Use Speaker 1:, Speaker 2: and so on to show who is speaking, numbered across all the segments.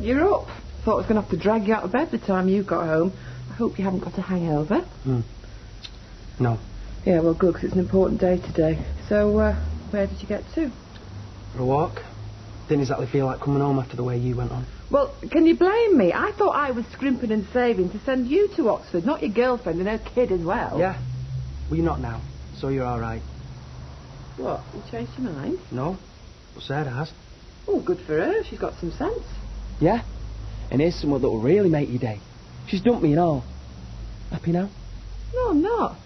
Speaker 1: you're up. Thought I was going to have to drag you out of bed the time you got home. I hope you haven't got a hangover.
Speaker 2: No.
Speaker 1: Yeah, well, good, 'cause it's an important day today. So, where did you get to?
Speaker 2: For a walk. Didn't exactly feel like coming home after the way you went on.
Speaker 1: Well, can you blame me? I thought I was scrimping and saving to send you to Oxford, not your girlfriend and her kid as well.
Speaker 2: Yeah. Well, you're not now, so you're all right.
Speaker 1: What, you changed your mind?
Speaker 2: No. Well, Sarah has.
Speaker 1: Oh, good for her. She's got some sense.
Speaker 2: Yeah. And here's someone that will really make your day. She's dumped me and all. Happy now?
Speaker 1: No, I'm not.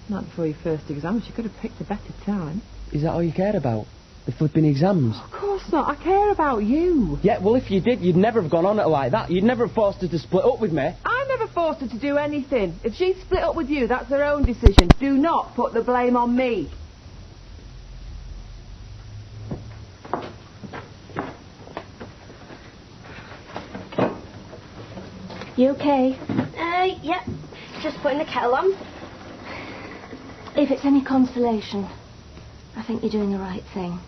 Speaker 1: Not before your first exam. She could have picked a better time.
Speaker 2: Is that all you cared about? The flipping exams?
Speaker 1: Of course not. I care about you.
Speaker 2: Yeah, well, if you did, you'd never have gone on it like that. You'd never have forced her to split up with me.
Speaker 1: I never forced her to do anything. If she split up with you, that's her own decision. Do not put the blame on me.
Speaker 3: You okay? Yeah. Just putting the kettle on. If it's any consolation, I think you're doing the right thing.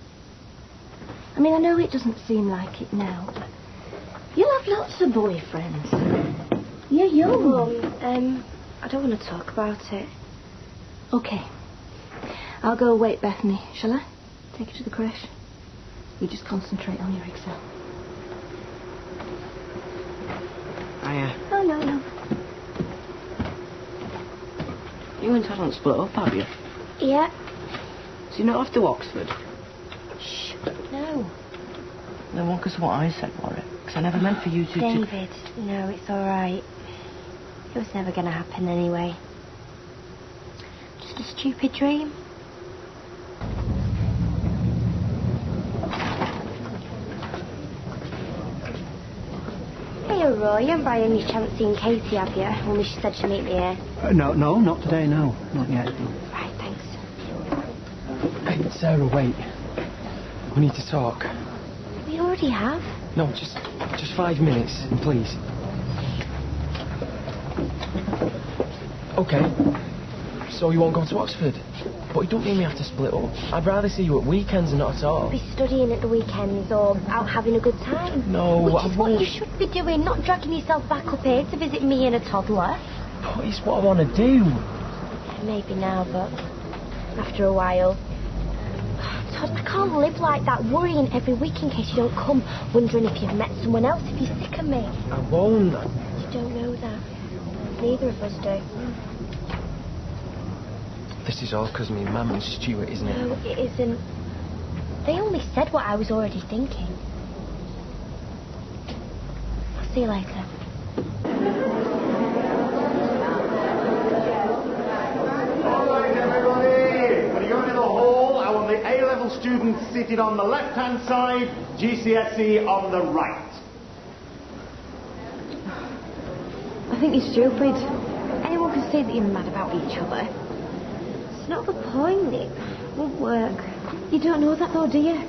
Speaker 3: I mean, I know it doesn't seem like it now, but you'll have lots of boyfriends. You're young. Mum, I don't want to talk about it. Okay. I'll go wait Bethany, shall I? Take her to the creche. You just concentrate on your exam.
Speaker 2: Hiya.
Speaker 3: Oh, no.
Speaker 4: You and Todd aren't split up, have you?
Speaker 3: Yeah.
Speaker 4: So you're not off to Oxford?
Speaker 3: Shh. No.
Speaker 4: Then what was what I said, Warwick? Because I never meant for you to...
Speaker 3: David, no, it's all right. It was never going to happen anyway. Just a stupid dream. Hey, Roy, you haven't by any chance seen Katie, have you? Only she said she'd meet me here.
Speaker 5: No, not today, no. Not yet.
Speaker 3: Right, thanks.
Speaker 2: Hey, Sarah, wait. We need to talk.
Speaker 3: We already have.
Speaker 2: No, just 5 minutes, please. Okay. So you won't go to Oxford? But you don't mean we have to split up. I'd rather see you at weekends and not at all.
Speaker 3: Be studying at the weekends or out having a good time.
Speaker 2: No,
Speaker 3: Which
Speaker 2: I
Speaker 3: is
Speaker 2: won't.
Speaker 3: what you should be doing, not dragging yourself back up here to visit me and a toddler.
Speaker 2: But it's what I want to do.
Speaker 3: Maybe now, but after a while. Todd, I can't live like that, worrying every week in case you don't come, wondering if you've met someone else, if you're sick of me.
Speaker 2: I won't.
Speaker 3: You don't know that. Neither of us do.
Speaker 2: This is all because me Mum and Stuart, isn't it?
Speaker 3: No, it isn't. They only said what I was already thinking. I'll see you later.
Speaker 6: All right, everybody. When you go into the hall, I want the A-level students seated on the left-hand side, GCSE on the right.
Speaker 1: I think you're stupid. Anyone can see that you're mad about each other.
Speaker 3: It's not the point. It won't work.
Speaker 1: You don't know that though, do you?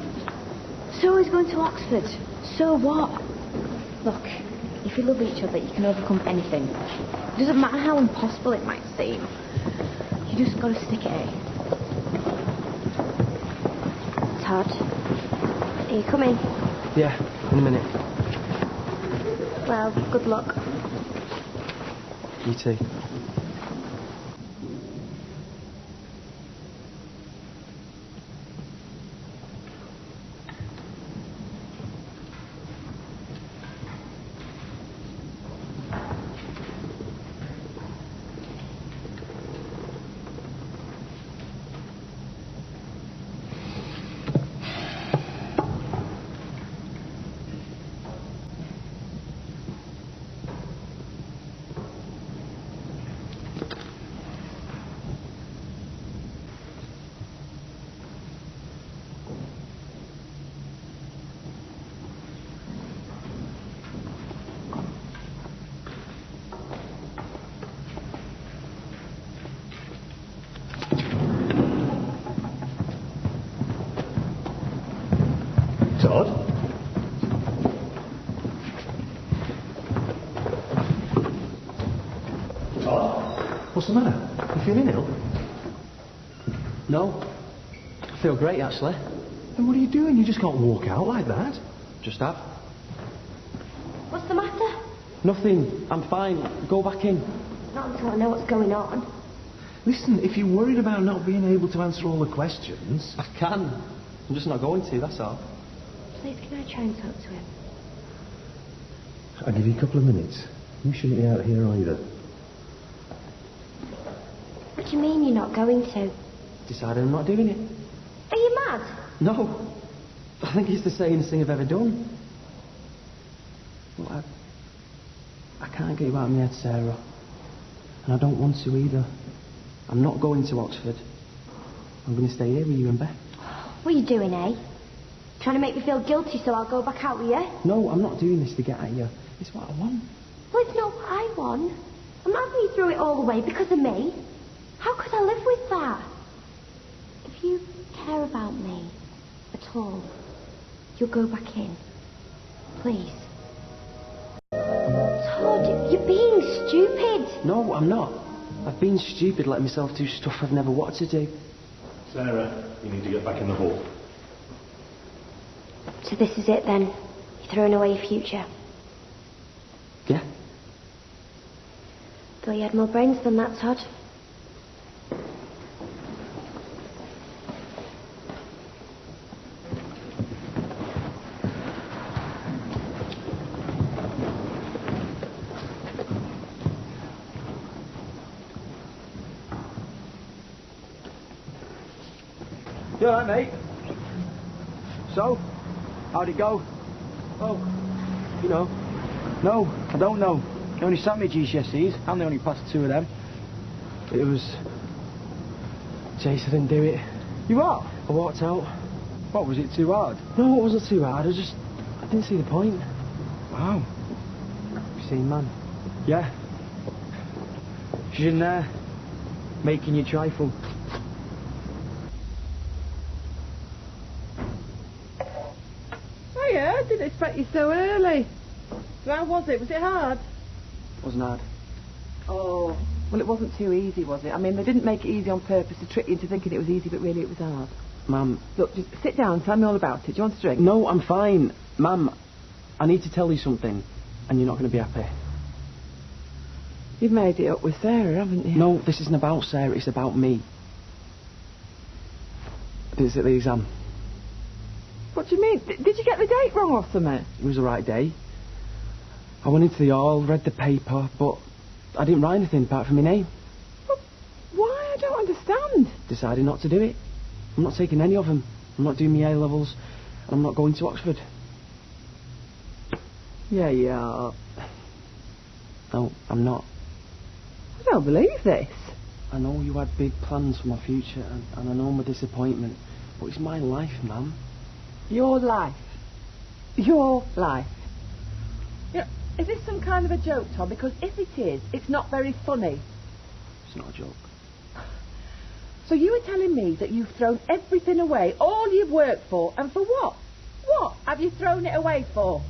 Speaker 1: So is going to Oxford. So what? Look, if you love each other, you can overcome anything. It doesn't matter how impossible it might seem. You just gotta stick at it.
Speaker 3: Todd, are you coming?
Speaker 2: Yeah, in a minute.
Speaker 3: Well, good luck.
Speaker 2: You too.
Speaker 6: Todd? Todd? What's the matter? You feeling ill?
Speaker 2: No. I feel great, actually.
Speaker 6: Then what are you doing? You just can't walk out like that.
Speaker 2: Just have.
Speaker 3: What's the matter?
Speaker 2: Nothing. I'm fine. Go back in.
Speaker 3: Not until I know what's going on.
Speaker 6: Listen, if you're worried about not being able to answer all the questions...
Speaker 2: I can. I'm just not going to, that's all.
Speaker 3: Please, can I try and talk to him?
Speaker 6: I'll give you a couple of minutes. You shouldn't be out here either.
Speaker 3: What do you mean you're not going to?
Speaker 2: Decided I'm not doing it.
Speaker 3: Are you mad?
Speaker 2: No. I think it's the sanest thing I've ever done. Look, I can't get you out of my head, Sarah. And I don't want to either. I'm not going to Oxford. I'm going to stay here with you and Beth.
Speaker 3: What are you doing, eh? Trying to make me feel guilty so I'll go back out with you?
Speaker 2: No, I'm not doing this to get at you. It's what I want.
Speaker 3: Well, it's not what I want. I'm not having you through it all the way because of me. How could I live with that? If you care about me at all, you'll go back in. Please. Todd, you're being stupid.
Speaker 2: No, I'm not. I've been stupid letting myself do stuff I've never wanted to do.
Speaker 6: Sarah, you need to get back in the hall.
Speaker 3: So this is it then? You're throwing away your future?
Speaker 2: Yeah?
Speaker 3: Thought you had more brains than that, Todd.
Speaker 5: You alright, mate? So, how'd it go?
Speaker 2: Oh, you know.
Speaker 5: No, I don't know. They only sat me GCSEs, and they only passed 2 of them.
Speaker 2: It was... Chase, I didn't do it.
Speaker 5: You what?
Speaker 2: I walked out.
Speaker 5: What, was it too hard?
Speaker 2: No, it wasn't too hard. I didn't see the point.
Speaker 5: Wow.
Speaker 2: You seen, man?
Speaker 5: Yeah. She's in there, making you trifle.
Speaker 7: Oh yeah, I didn't expect you so early. So how was it? Was it hard?
Speaker 5: Wasn't hard.
Speaker 7: Oh, well it wasn't too easy, was it? I mean, they didn't make it easy on purpose to trick you into thinking it was easy, but really it was hard.
Speaker 2: Ma'am.
Speaker 7: Look, just sit down, tell me all about it. Do you want a drink?
Speaker 2: No, I'm fine. Ma'am, I need to tell you something, and you're not going to be happy.
Speaker 7: You've made it up with Sarah, haven't you?
Speaker 2: No, this isn't about Sarah, it's about me. It's at the exam.
Speaker 7: What do you mean? Did you get the date wrong or something?
Speaker 2: It was the right day. I went into the hall, read the paper, but I didn't write anything apart from my name.
Speaker 7: Well, why? I don't understand.
Speaker 2: Decided not to do it. I'm not taking any of them. I'm not doing my A-levels, and I'm not going to Oxford.
Speaker 7: Yeah, you are.
Speaker 2: No, I'm not.
Speaker 7: I don't believe this.
Speaker 2: I know you had big plans for my future, and I know my disappointment, but it's my life, ma'am.
Speaker 7: Your life. Your life. You know, is this some kind of a joke, Tom? Because if it is, it's not very funny.
Speaker 2: It's not a joke.
Speaker 7: So you were telling me that you've thrown everything away, all you've worked for, and for what? What have you thrown it away for?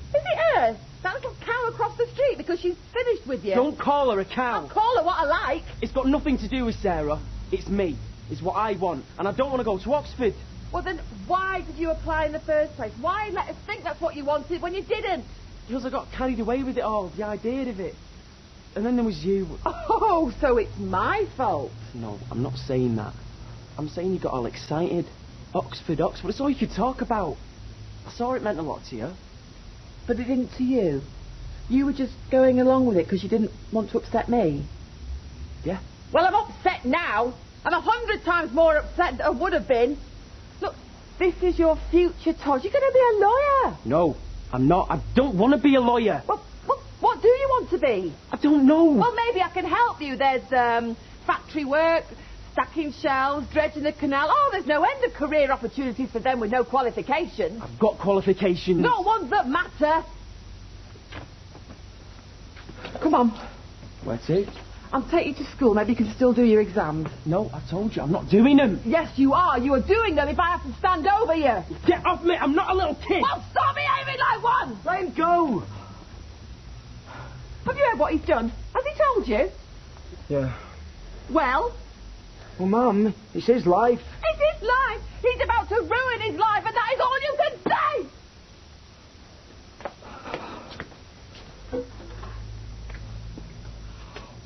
Speaker 7: Is it her? That little cow across the street because she's finished with you?
Speaker 2: Don't call her a cow.
Speaker 7: I'll call her what I like.
Speaker 2: It's got nothing to do with Sarah. It's me. It's what I want, and I don't want to go to Oxford.
Speaker 7: Well, then why did you apply in the first place? Why let us think that's what you wanted when you didn't?
Speaker 2: Because I got carried away with it all, the idea of it. And then there was you.
Speaker 7: Oh, so it's my fault.
Speaker 2: No, I'm not saying that. I'm saying you got all excited. Oxford, Oxford, it's all you could talk about. I saw it meant a lot to you.
Speaker 7: But it didn't to you. You were just going along with it because you didn't want to upset me.
Speaker 2: Yeah.
Speaker 7: Well, I'm upset now. I'm 100 times more upset than I would have been. Look, this is your future, Todd. You're going to be a lawyer.
Speaker 2: No, I'm not. I don't want to be a lawyer.
Speaker 7: Well, what do you want to be?
Speaker 2: I don't know.
Speaker 7: Well, maybe I can help you. There's factory work, stacking shelves, dredging the canal. Oh, there's no end of career opportunities for them with no qualifications.
Speaker 2: I've got qualifications.
Speaker 7: Not ones that matter. Come on.
Speaker 2: Where to?
Speaker 7: I'll take you to school. Maybe you can still do your exams.
Speaker 2: No, I told you, I'm not doing them.
Speaker 7: Yes, you are. You are doing them if I have to stand over you.
Speaker 2: Get off me, I'm not a little kid.
Speaker 7: Well, stop behaving like one.
Speaker 2: Let him go.
Speaker 7: Have you heard what he's done? Has he told you?
Speaker 5: Yeah.
Speaker 7: Well?
Speaker 5: Well, Mum, it's his life.
Speaker 7: It's his life. He's about to ruin his life, and that is all you can say.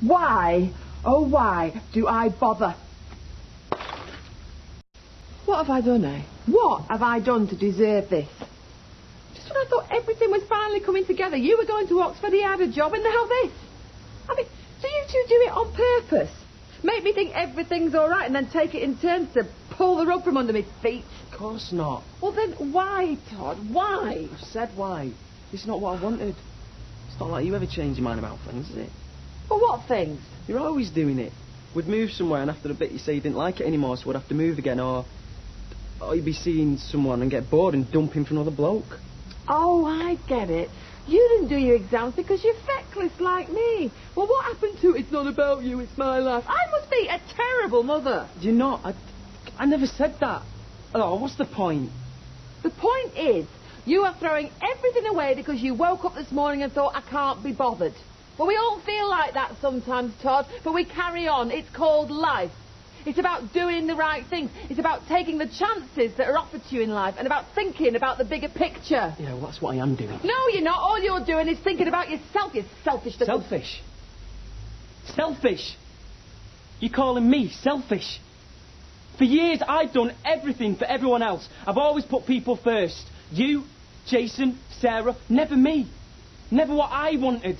Speaker 7: Why, oh why, do I bother? What have I done, eh? What have I done to deserve this? Just when I thought everything was finally coming together, you were going to Oxford, he had a job, and now this. I mean, so you two do it on purpose? Make me think everything's all right and then take it in turns to pull the rug from under my feet?
Speaker 2: Of course not.
Speaker 7: Well then, why, Todd? Why?
Speaker 2: I've said why. This is not what I wanted. It's not like you ever change your mind about things, is it?
Speaker 7: Well, what things?
Speaker 2: You're always doing it. We'd move somewhere and after a bit you say you didn't like it anymore, so we'd have to move again, or you'd be seeing someone and get bored and dump him for another bloke.
Speaker 7: Oh, I get it. You didn't do your exams because you're feckless like me. Well, what happened to it's not about you, it's my life? I must be a terrible mother.
Speaker 2: You're not. I never said that. Oh, what's the point?
Speaker 7: The point is, you are throwing everything away because you woke up this morning and thought, I can't be bothered. Well, we all feel like that sometimes, Todd, but we carry on. It's called life. It's about doing the right things. It's about taking the chances that are offered to you in life and about thinking about the bigger picture.
Speaker 2: Yeah, well, that's what I am doing.
Speaker 7: No, you're not. All you're doing is thinking about yourself. You're selfish.
Speaker 2: Selfish? Selfish? You're calling me selfish? For years, I've done everything for everyone else. I've always put people first. You, Jason, Sarah, never me. Never what I wanted.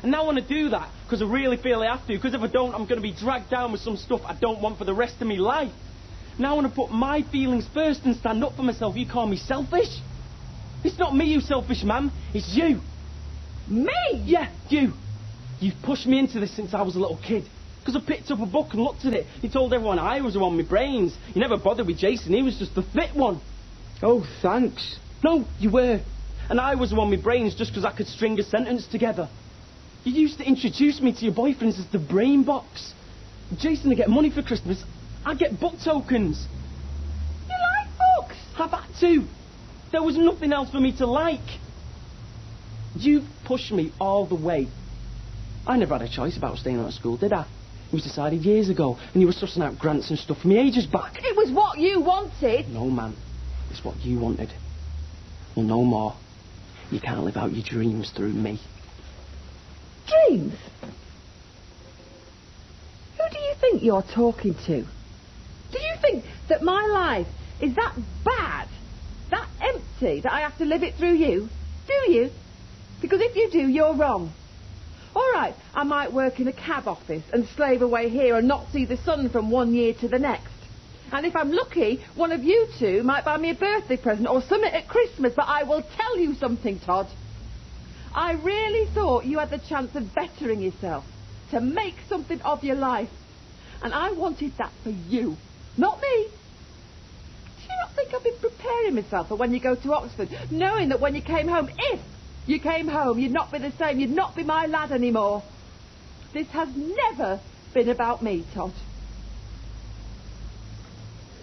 Speaker 2: And now I want to do that because I really feel I have to. Because if I don't, I'm going to be dragged down with some stuff I don't want for the rest of my life. Now I want to put my feelings first and stand up for myself. You call me selfish? It's not me who's selfish, ma'am. It's you.
Speaker 7: Me?
Speaker 2: Yeah, you. You've pushed me into this since I was a little kid. Because I picked up a book and looked at it. You told everyone I was on my brains. You never bothered with Jason. He was just the fit one.
Speaker 5: Oh, thanks.
Speaker 2: No, you were. And I was on my brains just because I could string a sentence together. You used to introduce me to your boyfriends as the brain box. Jason would get money for Christmas. I'd get book tokens.
Speaker 7: You like books?
Speaker 2: I've had to. There was nothing else for me to like. You pushed me all the way. I never had a choice about staying out of school, did I? It was decided years ago, and you were sussing out grants and stuff for me ages back.
Speaker 7: It was what you wanted.
Speaker 2: No, man. It's what you wanted. Well, no more. You can't live out your dreams through me.
Speaker 7: Dreams? Who do you think you're talking to? Do you think that my life is that bad, that empty, that I have to live it through you? Do you? Because if you do, you're wrong. All right, I might work in a cab office and slave away here and not see the sun from one year to the next. And if I'm lucky, one of you two might buy me a birthday present or something at Christmas, but I will tell you something, Todd. I really thought you had the chance of bettering yourself, to make something of your life. And I wanted that for you, not me. Do you not think I've been preparing myself for when you go to Oxford, knowing that when you came home, if you came home, you'd not be the same, you'd not be my lad anymore? This has never been about me, Todd.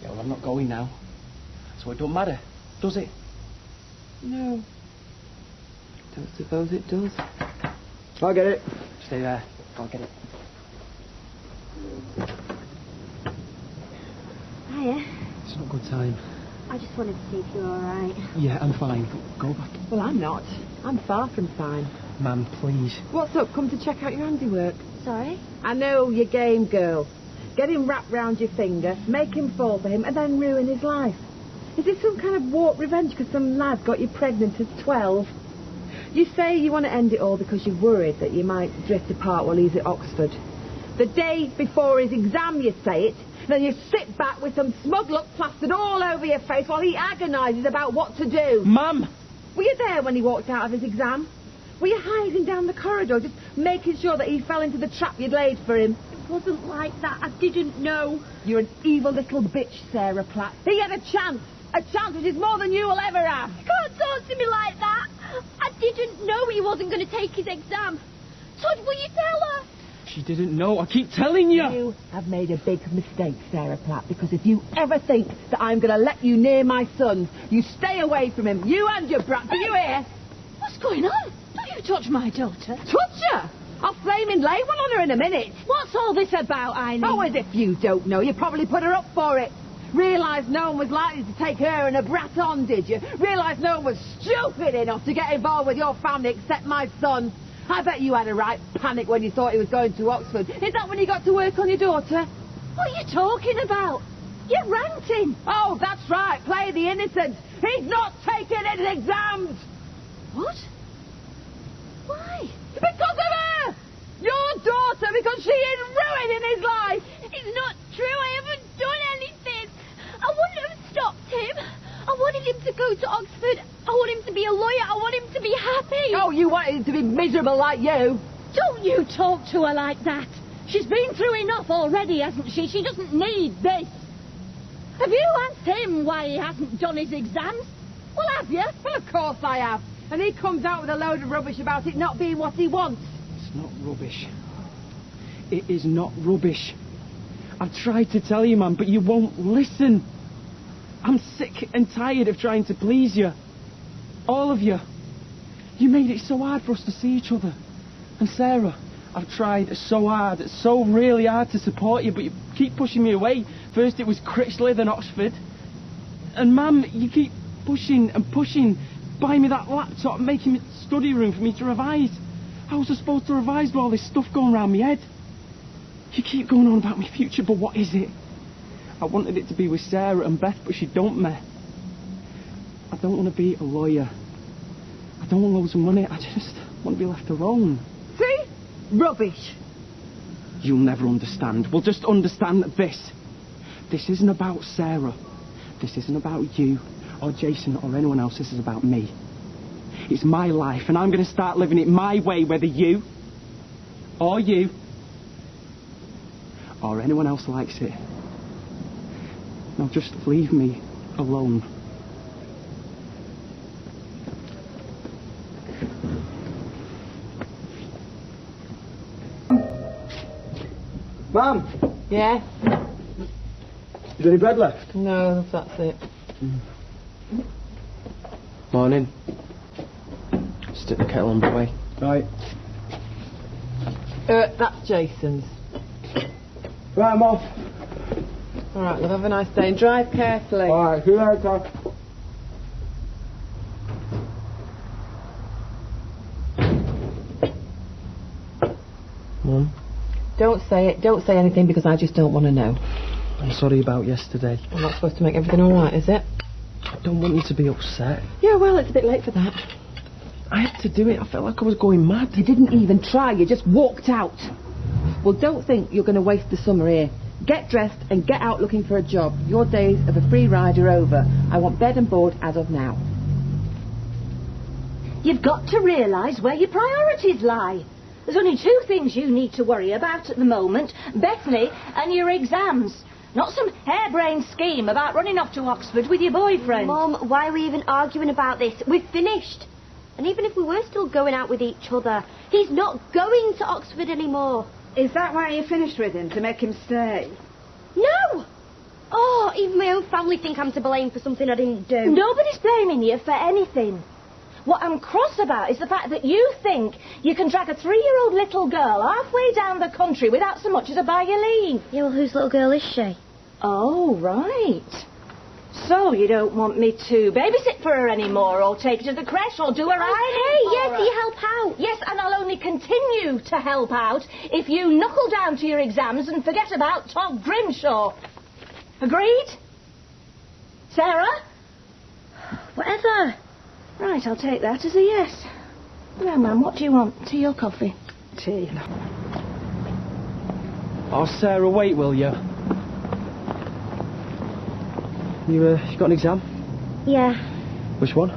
Speaker 2: Yeah, well, I'm not going now. So it don't matter, does it?
Speaker 7: No.
Speaker 2: Don't suppose it does.
Speaker 5: I'll get it.
Speaker 2: Stay there. I'll get it.
Speaker 1: Hiya.
Speaker 2: It's not a good time.
Speaker 1: I just wanted to see if you're all right.
Speaker 2: Yeah, I'm fine. Go back.
Speaker 7: Well, I'm not. I'm far from fine.
Speaker 2: Ma'am, please.
Speaker 7: What's up? Come to check out your handiwork.
Speaker 1: Sorry?
Speaker 7: I know your game, girl. Get him wrapped round your finger, make him fall for him, and then ruin his life. Is this some kind of warped revenge because some lad got you pregnant at 12? You say you want to end it all because you're worried that you might drift apart while he's at Oxford. The day before his exam, you say it, then you sit back with some smug look plastered all over your face while he agonises about what to do.
Speaker 2: Ma'am!
Speaker 7: Were you there when he walked out of his exam? Were you hiding down the corridor, just making sure that he fell into the trap you'd laid for him?
Speaker 1: It wasn't like that. I didn't know.
Speaker 7: You're an evil little bitch, Sarah Platt. He had a chance which is more than you will ever have.
Speaker 1: You can't talk to me like that. I didn't know he wasn't going to take his exam. Todd, will you tell her?
Speaker 2: She didn't know. I keep telling you.
Speaker 7: You have made a big mistake, Sarah Platt, because if you ever think that I'm going to let you near my son, you stay away from him. You and your brat. Do you hear?
Speaker 1: What's going on? Don't you touch my daughter.
Speaker 7: Touch her? I'll flaming lay one on her in a minute.
Speaker 1: What's all this about, Eileen?
Speaker 7: Oh, as if you don't know. You probably put her up for it. Realised no one was likely to take her and her brat on, did you? Realised no one was stupid enough to get involved with your family except my son. I bet you had a right panic when you thought he was going to Oxford. Is that when you got to work on your daughter?
Speaker 3: What are you talking about? You're ranting.
Speaker 7: Oh, that's right. Play the innocent. He's not taking his exams.
Speaker 3: What? Why?
Speaker 7: Because of her! Your daughter, because she is ruining his life.
Speaker 3: It's not true. I haven't done anything. I wouldn't have stopped him. I wanted him to go to Oxford. I want him to be a lawyer. I want him to be happy.
Speaker 7: Oh, you wanted him to be miserable like you.
Speaker 3: Don't you talk to her like that. She's been through enough already, hasn't she? She doesn't need this. Have you asked him why he hasn't done his exams?
Speaker 7: Well, have you? Well, of course I have. And he comes out with a load of rubbish about it not being what he wants.
Speaker 2: It's not rubbish. It is not rubbish. I've tried to tell you, man, but you won't listen. I'm sick and tired of trying to please you. All of you. You made it so hard for us to see each other. And Sarah, I've tried so hard, so really hard to support you, but you keep pushing me away. First it was Critchley, then Oxford. And Mum, you keep pushing and pushing. Buying me that laptop, making me study room for me to revise. How was I supposed to revise with all this stuff going around my head? You keep going on about my future, but what is it? I wanted it to be with Sarah and Beth, but she don't me. I don't want to be a lawyer. I don't want loads of money. I just want to be left alone.
Speaker 7: See? Rubbish.
Speaker 2: You'll never understand. Well, just understand this. This isn't about Sarah. This isn't about you or Jason or anyone else. This is about me. It's my life, and I'm going to start living it my way, whether you or anyone else likes it. Now just leave me alone.
Speaker 5: Mum!
Speaker 7: Yeah?
Speaker 5: Is there any bread left?
Speaker 7: No, that's it.
Speaker 2: Morning. Stick the kettle on the way.
Speaker 5: Right.
Speaker 7: That's Jason's.
Speaker 5: Right, I'm off.
Speaker 7: All right, love, have a nice day and drive carefully.
Speaker 5: All right, see you later.
Speaker 2: Mum,
Speaker 7: Don't say it. Don't say anything because I just don't want to know.
Speaker 2: I'm sorry about yesterday.
Speaker 7: I'm not supposed to make everything all right, is it?
Speaker 2: I don't want you to be upset.
Speaker 7: Yeah, well, it's a bit late for that.
Speaker 2: I had to do it. I felt like I was going mad.
Speaker 7: You didn't even try. You just walked out. Well, don't think you're going to waste the summer here. Get dressed and get out looking for a job. Your days of a free ride are over. I want bed and board as of now.
Speaker 3: You've got to realise where your priorities lie. There's only two things you need to worry about at the moment. Bethany and your exams. Not some harebrained scheme about running off to Oxford with your boyfriend.
Speaker 8: Mum, why are we even arguing about this? We've finished. And even if we were still going out with each other, he's not going to Oxford anymore.
Speaker 7: Is that why you finished with him, to make him stay?
Speaker 8: No! Oh, even my own family think I'm to blame for something I didn't do.
Speaker 3: Nobody's blaming you for anything. What I'm cross about is the fact that you think you can drag a 3-year-old little girl halfway down the country without so much as a by your leave.
Speaker 8: Yeah, well, whose little girl is she?
Speaker 3: Oh, right. So you don't want me to babysit for her anymore, or take her to the creche, or do her
Speaker 8: Hey, yes,
Speaker 3: her?
Speaker 8: you help out.
Speaker 3: Yes, and I'll only continue to help out if you knuckle down to your exams and forget about Todd Grimshaw. Agreed? Sarah?
Speaker 8: Whatever.
Speaker 3: Right, I'll take that as a yes. Now, ma'am, what do you want? Tea or coffee?
Speaker 7: Tea.
Speaker 2: Oh, Sarah, wait, will you? You got an exam?
Speaker 8: Yeah,
Speaker 2: Which one?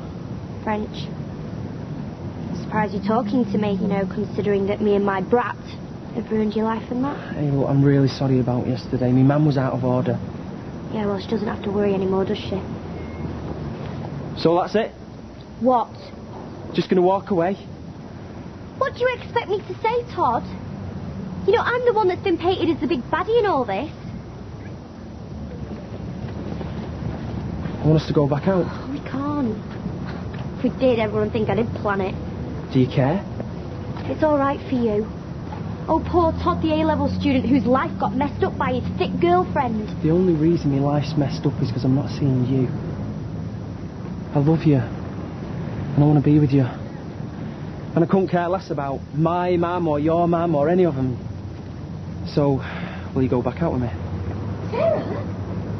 Speaker 8: French. I'm surprised you're talking to me, considering that me and my brat have ruined your life and that.
Speaker 2: Hey, look, I'm really sorry about yesterday. My mum was out of order.
Speaker 8: Yeah, well, she doesn't have to worry anymore, does she?
Speaker 2: So that's it?
Speaker 8: What?
Speaker 2: Just gonna walk away?
Speaker 8: What do you expect me to say, Todd? I'm the one that's been painted as the big baddie in all this.
Speaker 2: I want us to go back out.
Speaker 8: We can't. If we did, everyone would think I did plan it.
Speaker 2: Do you care?
Speaker 8: It's all right for you. Oh, poor Todd, the A-level student whose life got messed up by his thick girlfriend.
Speaker 2: The only reason my life's messed up is because I'm not seeing you. I love you. And I want to be with you. And I couldn't care less about my mum or your mum or any of them. So, will you go back out with me?
Speaker 3: Sarah,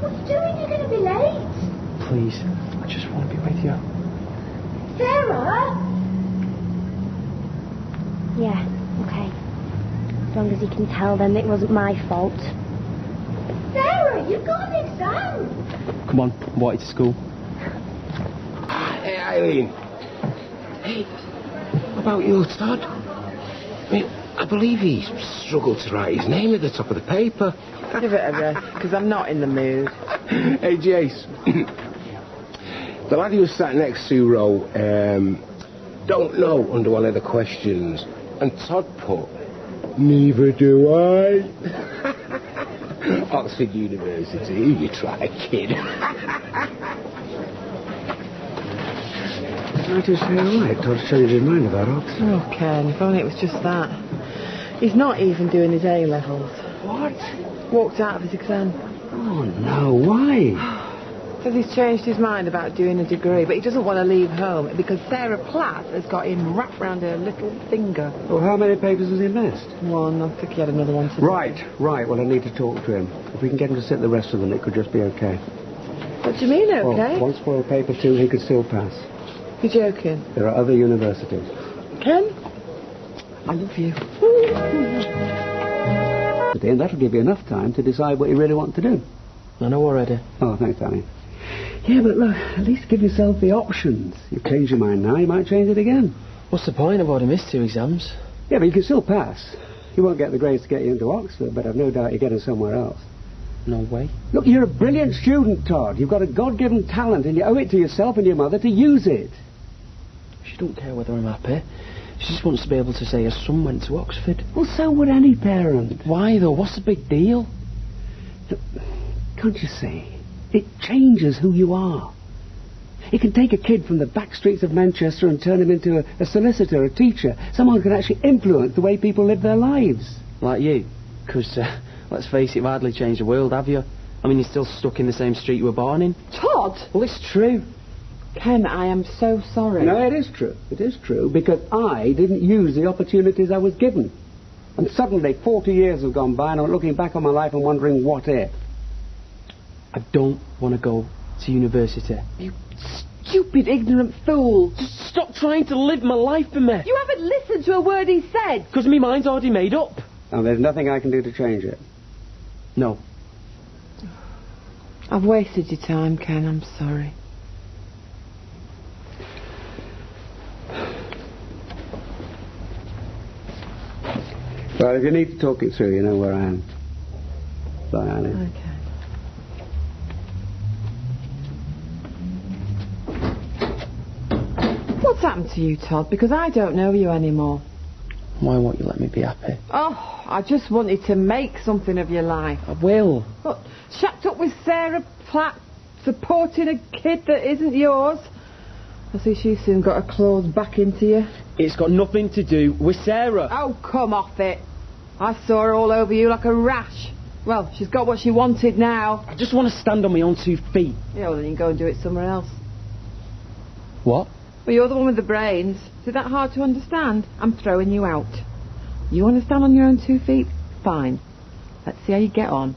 Speaker 3: what are you doing? You're going to be late.
Speaker 2: Please, I just want to be with you.
Speaker 3: Sarah!
Speaker 8: Yeah, okay. As long as he can tell them it wasn't my fault.
Speaker 3: Sarah, you've got an exam.
Speaker 2: Come on, I'm wanted to school.
Speaker 9: Hey, Eileen. Hey, about you, Todd? I mean, I believe he struggled to write his name at the top of the paper.
Speaker 7: Give it a rest, because I'm not in the mood.
Speaker 9: Hey, Jace. The lad who was sat next to Ro, don't know under one of the questions. And Todd put, neither do I. Oxford University, you try, kid. I just say, all right, Todd's changed his mind about Oxford.
Speaker 7: Oh, Ken, if only it was just that. He's not even doing his A-levels.
Speaker 9: What?
Speaker 7: Walked out of his exam.
Speaker 9: Oh, no, why?
Speaker 7: Says he's changed his mind about doing a degree, but he doesn't want to leave home because Sarah Platt has got him wrapped round her little finger.
Speaker 9: Well, how many papers has he missed?
Speaker 7: One, I think he had another one today.
Speaker 9: Right. Well, I need to talk to him. If we can get him to sit the rest of them, it could just be okay.
Speaker 7: What do you mean, okay?
Speaker 9: Well, one spoiled paper, two, he could still pass.
Speaker 7: You're joking.
Speaker 9: There are other universities.
Speaker 7: Ken, I love you.
Speaker 9: And that'll give you enough time to decide what you really want to do.
Speaker 2: I know already.
Speaker 9: Oh, thanks, Danny. Yeah, but look, at least give yourself the options. You've changed your mind now, you might change it again.
Speaker 2: What's the point? I've already missed 2 exams.
Speaker 9: Yeah, but you can still pass. You won't get the grades to get you into Oxford, but I've no doubt you're getting somewhere else.
Speaker 2: No way.
Speaker 9: Look, you're a brilliant student, Todd. You've got a God-given talent, and you owe it to yourself and your mother to use it.
Speaker 2: She don't care whether I'm happy. She just wants to be able to say her son went to Oxford.
Speaker 9: Well, so would any parent.
Speaker 2: Why, though? What's the big deal?
Speaker 9: Look, can't you see? It changes who you are. It can take a kid from the back streets of Manchester and turn him into a solicitor, a teacher, someone who can actually influence the way people live their lives.
Speaker 2: Like you? Because, let's face it, you've hardly changed the world, have you? I mean, you're still stuck in the same street you were born in.
Speaker 7: Todd!
Speaker 2: Well, it's true.
Speaker 7: Ken, I am so sorry.
Speaker 9: No, it is true. It is true, because I didn't use the opportunities I was given. And suddenly, 40 years have gone by, and I'm looking back on my life and wondering, what if?
Speaker 2: I don't want to go to university.
Speaker 7: You stupid, ignorant fool.
Speaker 2: Just stop trying to live my life for me.
Speaker 7: You haven't listened to a word he said.
Speaker 2: Because my mind's already made up.
Speaker 9: And there's nothing I can do to change it.
Speaker 2: No.
Speaker 7: I've wasted your time, Ken. I'm sorry.
Speaker 9: Well, if you need to talk it through, you know where I am. Bye, Annie.
Speaker 7: Okay. What's happened to you, Todd? Because I don't know you anymore.
Speaker 2: Why won't you let me be happy?
Speaker 7: Oh, I just wanted to make something of your life.
Speaker 2: I will.
Speaker 7: Look, shacked up with Sarah Platt, supporting a kid that isn't yours. I see she's soon got her claws back into you.
Speaker 2: It's got nothing to do with Sarah.
Speaker 7: Oh, come off it. I saw her all over you like a rash. Well, she's got what she wanted now.
Speaker 2: I just want to stand on my own 2 feet.
Speaker 7: Yeah, well, then you can go and do it somewhere else.
Speaker 2: What?
Speaker 7: Well, you're the one with the brains. Is it that hard to understand? I'm throwing you out. You want to stand on your own 2 feet? Fine. Let's see how you get on.